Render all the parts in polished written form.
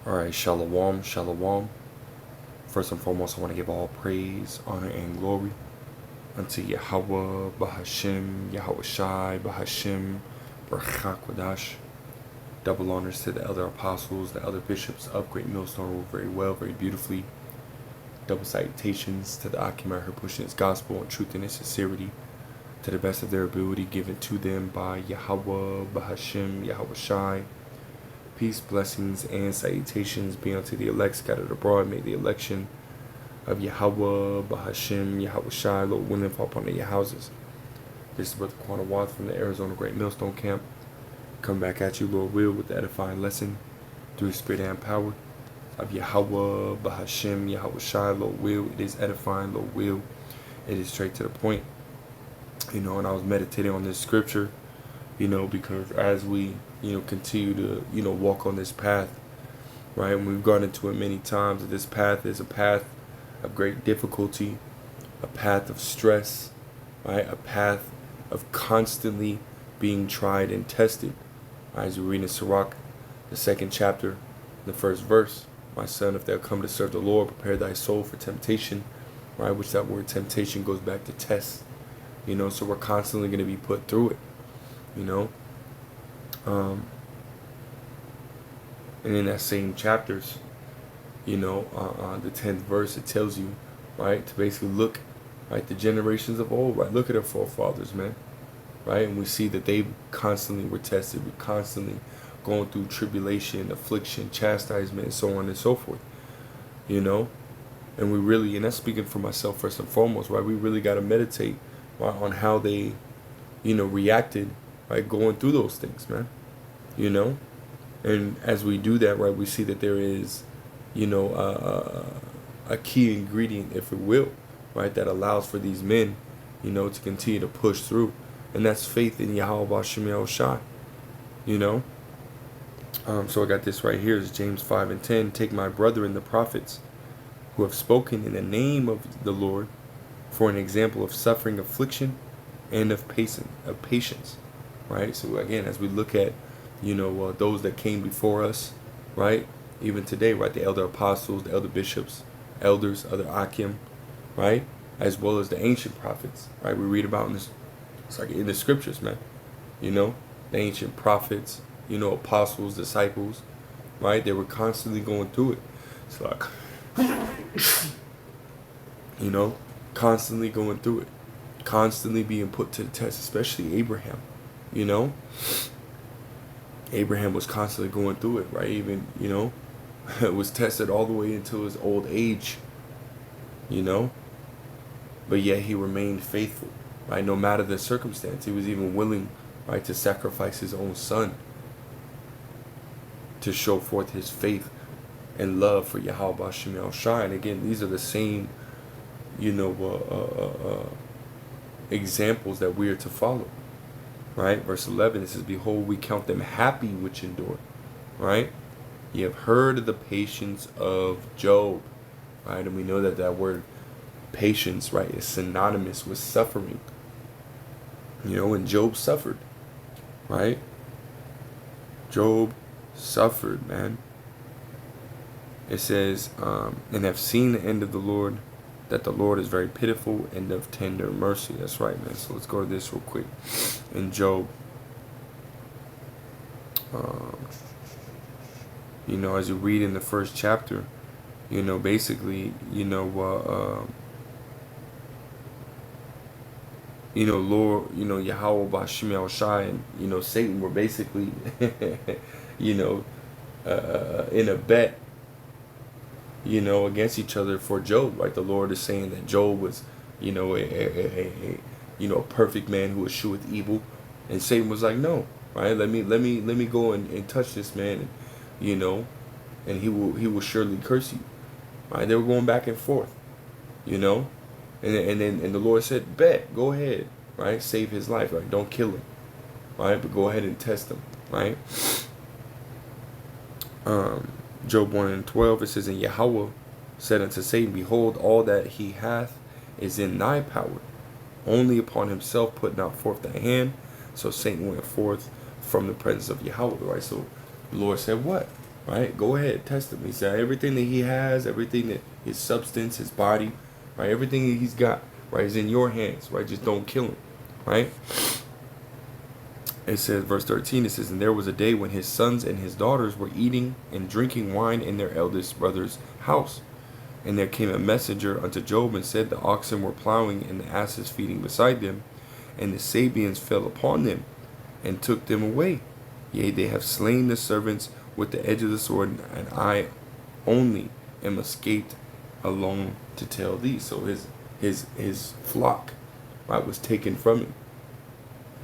Alright, Shalom, Shalom. First and foremost, I want to give all praise, honor, and glory unto Yahweh, Bahashim, Yahweh Shai, Bahashim, Barchakwadash. Double honors to the elder apostles, the elder bishops of Great Millstone rule very well, very beautifully. Double salutations to the Akim out here pushing his gospel and truth and its sincerity to the best of their ability given to them by Yahweh, Bahashim, Yahweh Shai. Peace, blessings, and salutations be unto the elect scattered abroad. May the election of Yahweh, Bahashim, Yahweh Shai, Lord willing, fall upon your houses. This is Brother Quanah Watts from the Arizona Great Millstone Camp. Come back at you, Lord will, with the edifying lesson through the spirit and power of Yahweh, Bahashim, Yahweh Shai, Lord will. It is edifying, Lord will. It is straight to the point. And I was meditating on this scripture, because as we, continue to, walk on this path, right? And we've gone into it many times, that this path is a path of great difficulty, a path of stress, right? A path of constantly being tried and tested. Right? As we read in Sirach, the 2nd chapter, the 1st verse, my son, if thou come to serve the Lord, prepare thy soul for temptation, right? Which that word temptation goes back to test, so we're constantly going to be put through it, and in that same chapters, the 10th verse, it tells you, right, to basically look, right, the generations of old, right, look at our forefathers, man, right, and we see that they constantly were tested, we constantly going through tribulation, affliction, chastisement, and so on and so forth, and we really, and that's speaking for myself first and foremost, right, we really got to meditate, right, on how they, reacted, right, going through those things, man, and as we do that, right, we see that there is, a key ingredient, if it will, right, that allows for these men, to continue to push through, and that's faith in Yahweh Bashem Yahweh Shai, so I got this right here, is James 5:10, take my brethren the prophets, who have spoken in the name of the Lord, for an example of suffering, affliction, and of patience, right? So again, as we look at, those that came before us, right? Even today, right? The elder apostles, the elder bishops, elders, other Akim, right? As well as the ancient prophets, right? We read about in the scriptures, man. The ancient prophets, apostles, disciples, right? They were constantly going through it. It's like, constantly going through it, constantly being put to the test, especially Abraham, Abraham was constantly going through it, right? Even, was tested all the way until his old age, but yet he remained faithful, right? No matter the circumstance, he was even willing, right, to sacrifice his own son to show forth his faith and love for Yahweh Bashem Yahweh Shai. And again, these are the same, examples that we are to follow, right? Verse 11, it says, behold, we count them happy which endure, right? You have heard of the patience of Job, right? And we know that that word patience, right, is synonymous with suffering, and Job suffered, right? Job suffered, man. It says, and have seen the end of the Lord, that the Lord is very pitiful and of tender mercy. That's right, man. So let's go to this real quick. In Job, as you read in the 1st chapter, basically, Lord, Yahweh Bashem Yahweh Shai and, Satan were basically, in a bet, against each other for Job, right? The Lord is saying that Job was, a perfect man who escheweth evil, and Satan was like, no, right? Let me go and touch this man, and he will surely curse you, right? They were going back and forth, and then the Lord said, bet, go ahead, right? Save his life, right? Don't kill him, right? But go ahead and test him, right? Job 1:12, it says, and Yahweh said unto Satan, behold, all that he hath is in thy power. Only upon himself put not forth thy hand. So Satan went forth from the presence of Yahweh, right? So the Lord said what? right? Go ahead, test him. He said everything that he has, everything that his substance, his body, right? Everything that he's got, right, is in your hands, right? Just don't kill him, right? It says, verse 13, it says, and there was a day when his sons and his daughters were eating and drinking wine in their eldest brother's house. And there came a messenger unto Job and said, the oxen were plowing and the asses feeding beside them, and the Sabeans fell upon them and took them away. Yea, they have slain the servants with the edge of the sword, and I only am escaped alone to tell thee. So his flock, right, was taken from him,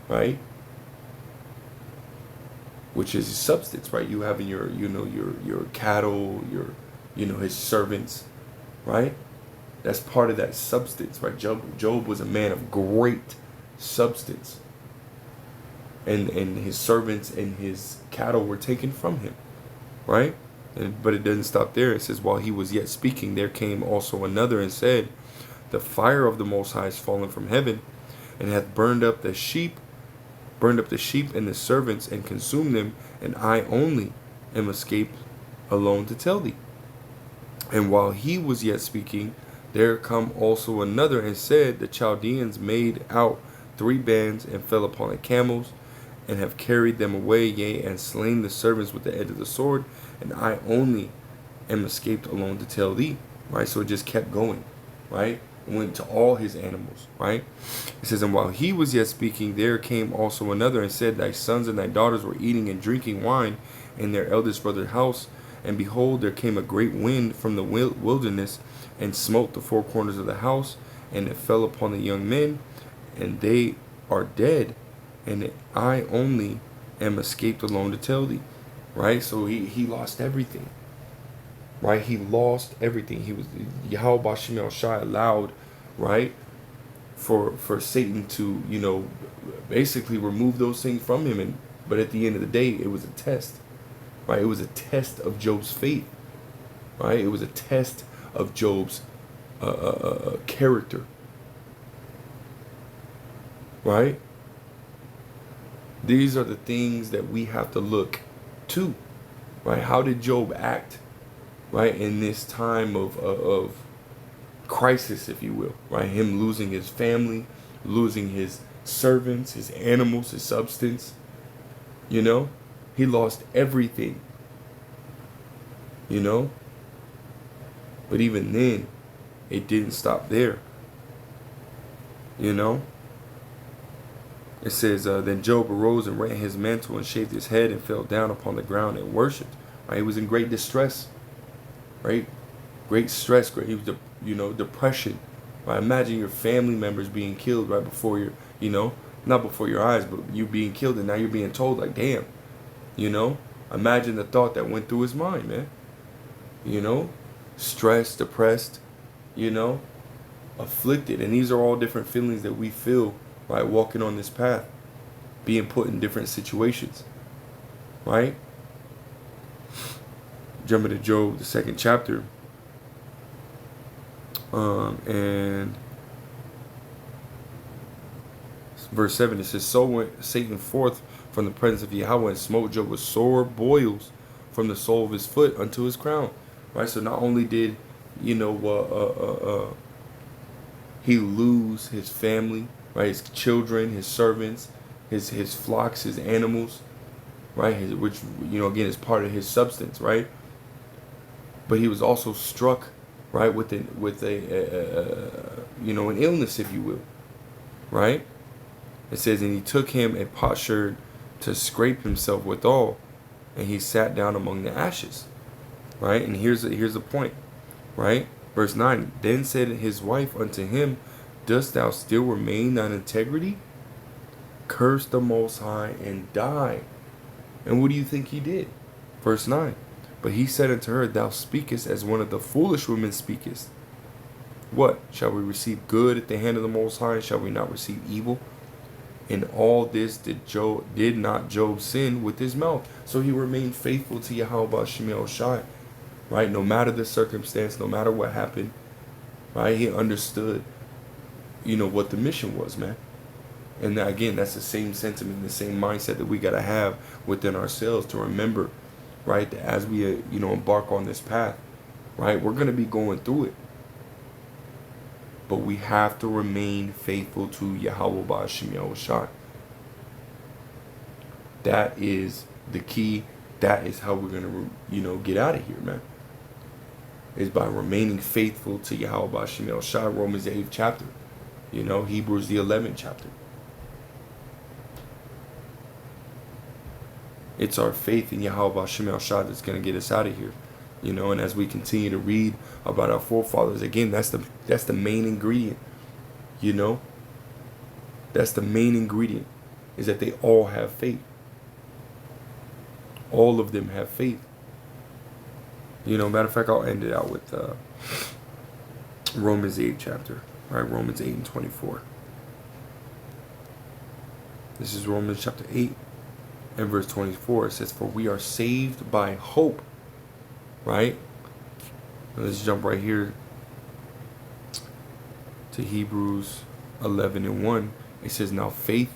right? Which is his substance, right? You having your, your cattle, his servants, right? That's part of that substance, right? Job was a man of great substance. And his servants and his cattle were taken from him, right? But it doesn't stop there. It says, while he was yet speaking, there came also another and said, the fire of the Most High is fallen from heaven, and hath burned up the sheep and the servants, and consumed them, and I only am escaped alone to tell thee. And while he was yet speaking, there come also another and said, the Chaldeans made out 3 bands and fell upon the camels, and have carried them away, yea, and slain the servants with the edge of the sword, and I only am escaped alone to tell thee. Right? So it just kept going, right? It went to all his animals, right? It says, and while he was yet speaking, there came also another and said, thy sons and thy daughters were eating and drinking wine in their eldest brother's house, and behold, there came a great wind from the wilderness, and smote the 4 corners of the house, and it fell upon the young men, and they are dead, and I only am escaped alone to tell thee. Right? So he lost everything. Right? He lost everything. He was, Yahweh Bashim El Shai allowed, right, for Satan to, basically remove those things from him. But at the end of the day, it was a test. Right? It was a test of Job's faith. Right? It was a test of Job's character. Right? These are the things that we have to look to. Right? How did Job act? Right? In this time of crisis, if you will. Right? Him losing his family, losing his servants, his animals, his substance. He lost everything. But even then, it didn't stop there. It says, then Job arose and rent his mantle and shaved his head and fell down upon the ground and worshipped. Right? He was in great distress. Right? Great stress. He was, depression. Right? Imagine your family members being killed right before your, not before your eyes, but you being killed, and now you're being told, like, damn. Imagine the thought that went through his mind, man. Stressed, depressed, afflicted. And these are all different feelings that we feel, right, walking on this path, being put in different situations, right? Jumping to Job, the 2nd chapter, and verse 7, it says, so went Satan forth from the presence of Yahweh and smote Job with sore boils from the sole of his foot unto his crown. Right? So not only did, he lose his family, right, his children, his servants, his flocks, his animals, right, which, again, is part of his substance, right? But he was also struck, right, with an illness, if you will, right? It says, and he took him a potsherd to scrape himself withal, and he sat down among the ashes. Right? And here's the point. Right? Verse 9. Then said his wife unto him, dost thou still remain thine integrity? Curse the Most High and die. And what do you think he did? Verse 9. But he said unto her, thou speakest as one of the foolish women speakest. What? Shall we receive good at the hand of the Most High, and shall we not receive evil? In all this did not Job sin with his mouth. So he remained faithful to Yahweh Shemel Shai. Right? No matter the circumstance, no matter what happened. Right? He understood, what the mission was, man. And again, that's the same sentiment, the same mindset that we got to have within ourselves, to remember, right? That as we, embark on this path, right, we're going to be going through it. But we have to remain faithful to Yahweh Ba'ashim Yahushua. That is the key. That is how we're going to, get out of here, man. Is by remaining faithful to Yahweh Ba'ashim Yahushua. Romans the 8th chapter. Hebrews the 11th chapter. It's our faith in Yahweh Ba'ashim Yahushua that's going to get us out of here. And as we continue to read about our forefathers, again, that's the main ingredient. That's the main ingredient, is that they all have faith. All of them have faith. Matter of fact, I'll end it out with Romans 8th chapter, right? Romans 8 and 24. This is Romans chapter 8 and verse 24. It says, "For we are saved by hope." Right? Let's jump right here to Hebrews 11 and 1. It says, "Now faith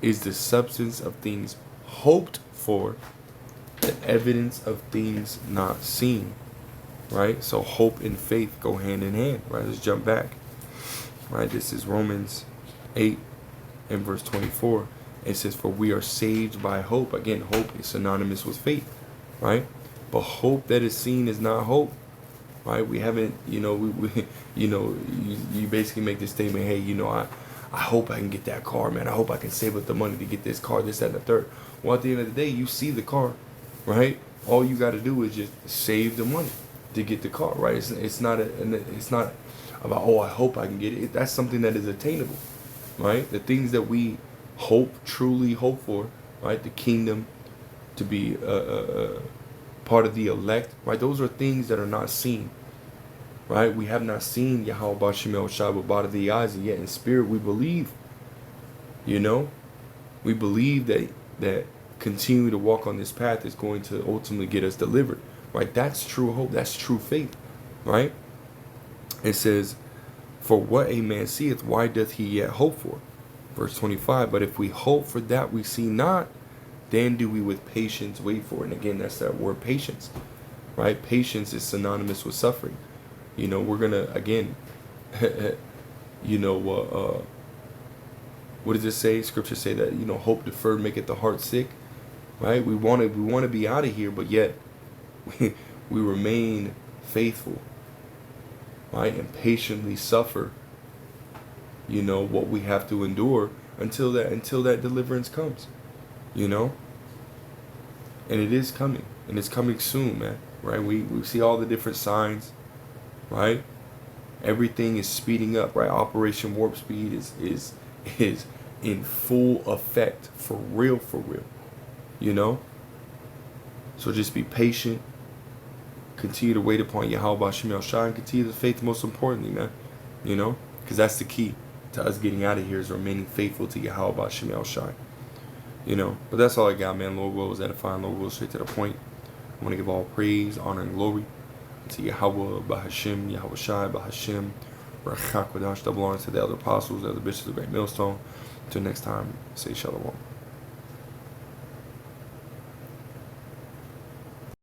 is the substance of things hoped for, the evidence of things not seen." Right? So hope and faith go hand in hand. Right? Let's jump back. Right? This is Romans 8 and verse 24. It says, "For we are saved by hope." Again, hope is synonymous with faith. Right? But hope that is seen is not hope, right? We haven't, you basically make this statement, hey, I hope I can get that car, man. I hope I can save up the money to get this car, this, that, and the third. Well, at the end of the day, you see the car, right? All you got to do is just save the money to get the car, right? It's not about, I hope I can get it. That's something that is attainable, right? The things that we truly hope for, right? The kingdom, to be part of the elect, right? Those are things that are not seen, right? We have not seen Yahweh Ba'ashim Yahushua with body of the eyes, and yet in spirit we believe. We believe that continuing to walk on this path is going to ultimately get us delivered, right? That's true hope. That's true faith, right? It says, "For what a man seeth, why doth he yet hope for?" Verse 25, "But if we hope for that we see not, then do we with patience wait for it." And again, that's that word patience, right? Patience is synonymous with suffering. We're going to, again, what does it say? Scripture say that, hope deferred maketh the heart sick, right? We want to be out of here, but yet we remain faithful, right? And patiently suffer, what we have to endure until that deliverance comes. And it is coming, and it's coming soon, man, right? We see all the different signs, right? Everything is speeding up, right? Operation Warp Speed is in full effect, for real, So just be patient, continue to wait upon Yahweh Ba'ashim Yahushua, and continue to faith, most importantly, man, because that's the key to us getting out of here, is remaining faithful to Yahweh Ba'ashim Yahushua. But that's all I got, man. Lord will is edifying. Lord will straight to the point. I want to give all praise, honor, and glory to Yahweh Ba'ashim Yahushua Ba'ashim Rachak Wadash, double honor to the elder apostles, the elder bishops of Great Millstone. Until next time, say shalom.